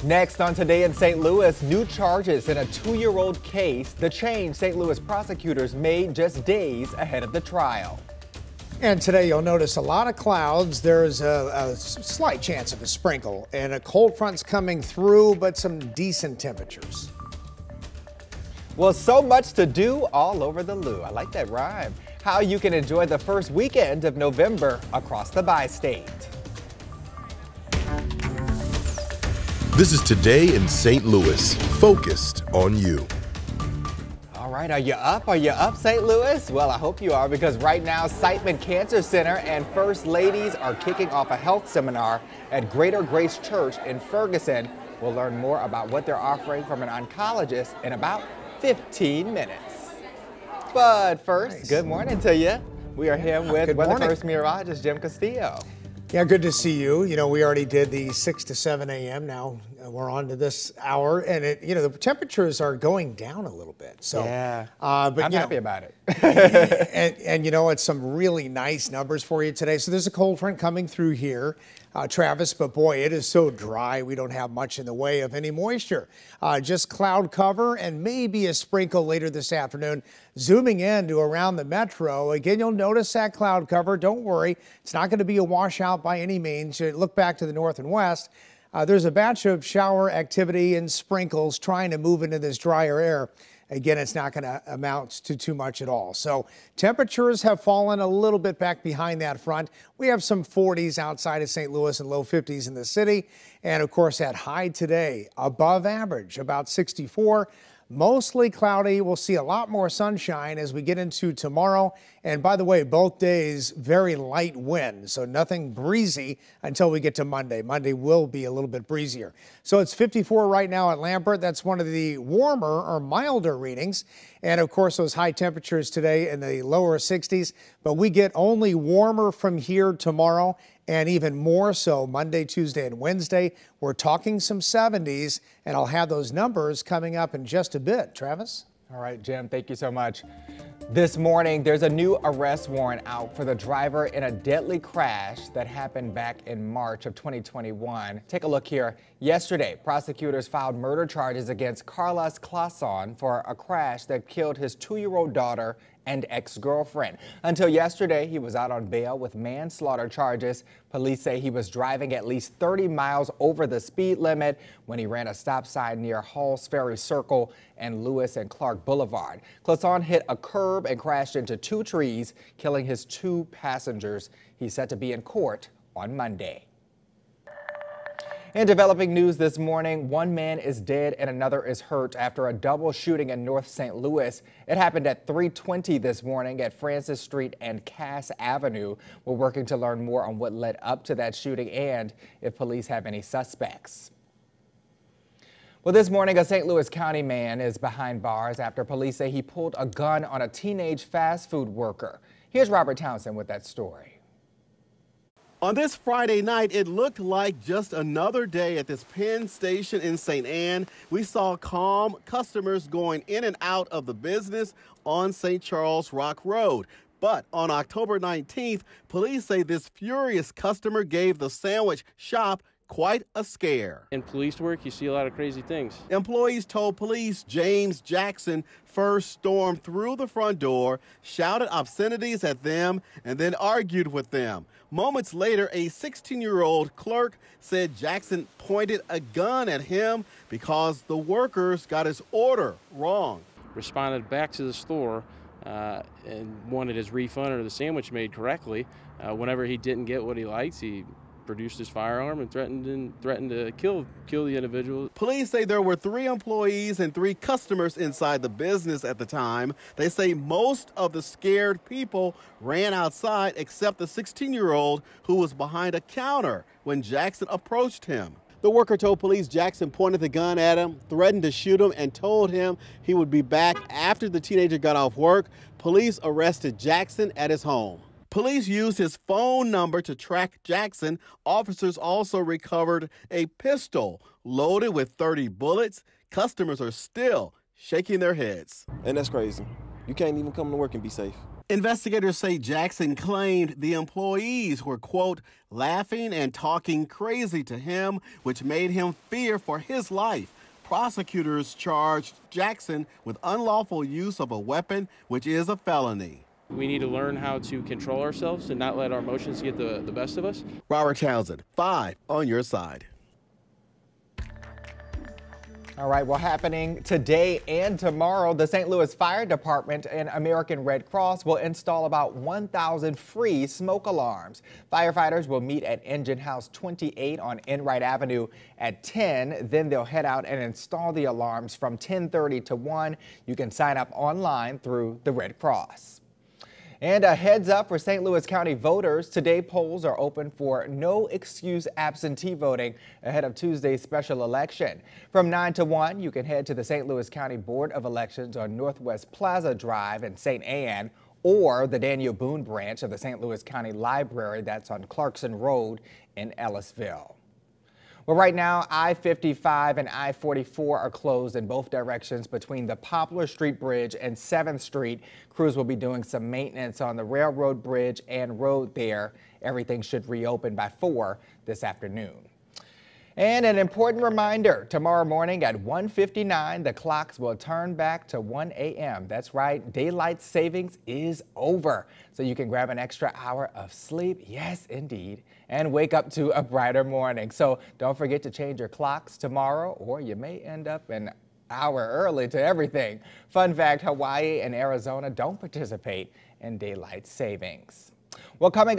Next on Today in St. Louis, new charges in a 2-year-old case. The change St. Louis prosecutors made just days ahead of the trial. And today you'll notice a lot of clouds. There's a slight chance of a sprinkle and a cold front's coming through, but some decent temperatures. Well, so much to do all over the Lou. I like that rhyme. How you can enjoy the first weekend of November across the bi-state. This is Today in St. Louis, focused on you. All right, are you up? Are you up, St. Louis? Well, I hope you are, because right now, Siteman Cancer Center and First Ladies are kicking off a health seminar at Greater Grace Church in Ferguson. We'll learn more about what they're offering from an oncologist in about 15 minutes. But first, Good morning to you. We are here with Weather First Meteorologist Jim Castillo. Yeah, good to see you. You know, we already did the 6 to 7 a.m. Now we're on to this hour, and the temperatures are going down a little bit. So yeah, but I'm happy about it. and it's some really nice numbers for you today. So there's a cold front coming through here, Travis, but boy, it is so dry. We don't have much in the way of any moisture. Just cloud cover and maybe a sprinkle later this afternoon. Zooming in to around the metro, again, you'll notice that cloud cover. Don't worry, it's not going to be a washout by any means. You look back to the north and west. There's a batch of shower activity and sprinkles trying to move into this drier air. Again, it's not going to amount to too much at all. So temperatures have fallen a little bit back behind that front. We have some 40s outside of St. Louis and low 50s in the city. And of course, that high today, above average, about 64. Mostly cloudy. We'll see a lot more sunshine as we get into tomorrow. And by the way, both days, very light wind, so nothing breezy until we get to Monday. Monday will be a little bit breezier. So it's 54 right now at Lambert. That's one of the warmer or milder readings. And of course, those high temperatures today in the lower 60s. But we get only warmer from here tomorrow, and even more so Monday, Tuesday, and Wednesday. We're talking some 70s, and I'll have those numbers coming up in just a bit. Travis? All right, Jim, thank you so much. This morning, there's a new arrest warrant out for the driver in a deadly crash that happened back in March of 2021. Take a look here. Yesterday, prosecutors filed murder charges against Carlos Clason for a crash that killed his 2-year-old daughter and ex-girlfriend. Until yesterday, he was out on bail with manslaughter charges. Police say he was driving at least 30 miles over the speed limit when he ran a stop sign near Halls Ferry Circle and Lewis and Clark Boulevard. Clason hit a curb and crashed into 2 trees, killing his 2 passengers. He's set to be in court on Monday. In developing news this morning, 1 man is dead and another is hurt after a double shooting in North St. Louis. It happened at 3:20 this morning at Francis Street and Cass Avenue. We're working to learn more on what led up to that shooting and if police have any suspects. Well, this morning, a St. Louis County man is behind bars after police say he pulled a gun on a teenage fast food worker. Here's Robert Townsend with that story. On this Friday night, it looked like just another day at this Penn Station in St. Ann. We saw calm customers going in and out of the business on St. Charles Rock Road. But on October 19th, police say this furious customer gave the sandwich shop quite a scare. In police work, you see a lot of crazy things. Employees told police James Jackson first stormed through the front door, shouted obscenities at them, and then argued with them. Moments later, a 16-year-old clerk said Jackson pointed a gun at him because the workers got his order wrong. Responded back to the store and wanted his refund or the sandwich made correctly. Whenever he didn't get what he liked, he produced his firearm and threatened to kill the individual. Police say there were 3 employees and 3 customers inside the business at the time. They say most of the scared people ran outside except the 16-year-old who was behind a counter when Jackson approached him. The worker told police Jackson pointed the gun at him, threatened to shoot him, and told him he would be back after the teenager got off work. Police arrested Jackson at his home. Police used his phone number to track Jackson. Officers also recovered a pistol loaded with 30 bullets. Customers are still shaking their heads. And that's crazy. You can't even come to work and be safe. Investigators say Jackson claimed the employees were, quote, laughing and talking crazy to him, which made him fear for his life. Prosecutors charged Jackson with unlawful use of a weapon, which is a felony. We need to learn how to control ourselves and not let our emotions get the best of us. Robert Townsend, 5 on your side. All right, well, happening today and tomorrow, the St. Louis Fire Department and American Red Cross will install about 1,000 free smoke alarms. Firefighters will meet at Engine House 28 on Enright Avenue at 10. Then they'll head out and install the alarms from 10:30 to 1. You can sign up online through the Red Cross. And a heads up for St. Louis County voters. Today, polls are open for no excuse absentee voting ahead of Tuesday's special election. From 9 to 1, you can head to the St. Louis County Board of Elections on Northwest Plaza Drive in St. Anne, or the Daniel Boone branch of the St. Louis County Library that's on Clarkson Road in Ellisville. Well, right now, I-55 and I-44 are closed in both directions between the Poplar Street Bridge and 7th Street. Crews will be doing some maintenance on the railroad bridge and road there. Everything should reopen by 4 this afternoon. And an important reminder, tomorrow morning at 1:59, the clocks will turn back to 1 a.m. That's right, daylight savings is over. So you can grab an extra hour of sleep, yes, indeed, and wake up to a brighter morning. So don't forget to change your clocks tomorrow, or you may end up an hour early to everything. Fun fact, Hawaii and Arizona don't participate in daylight savings. Well, coming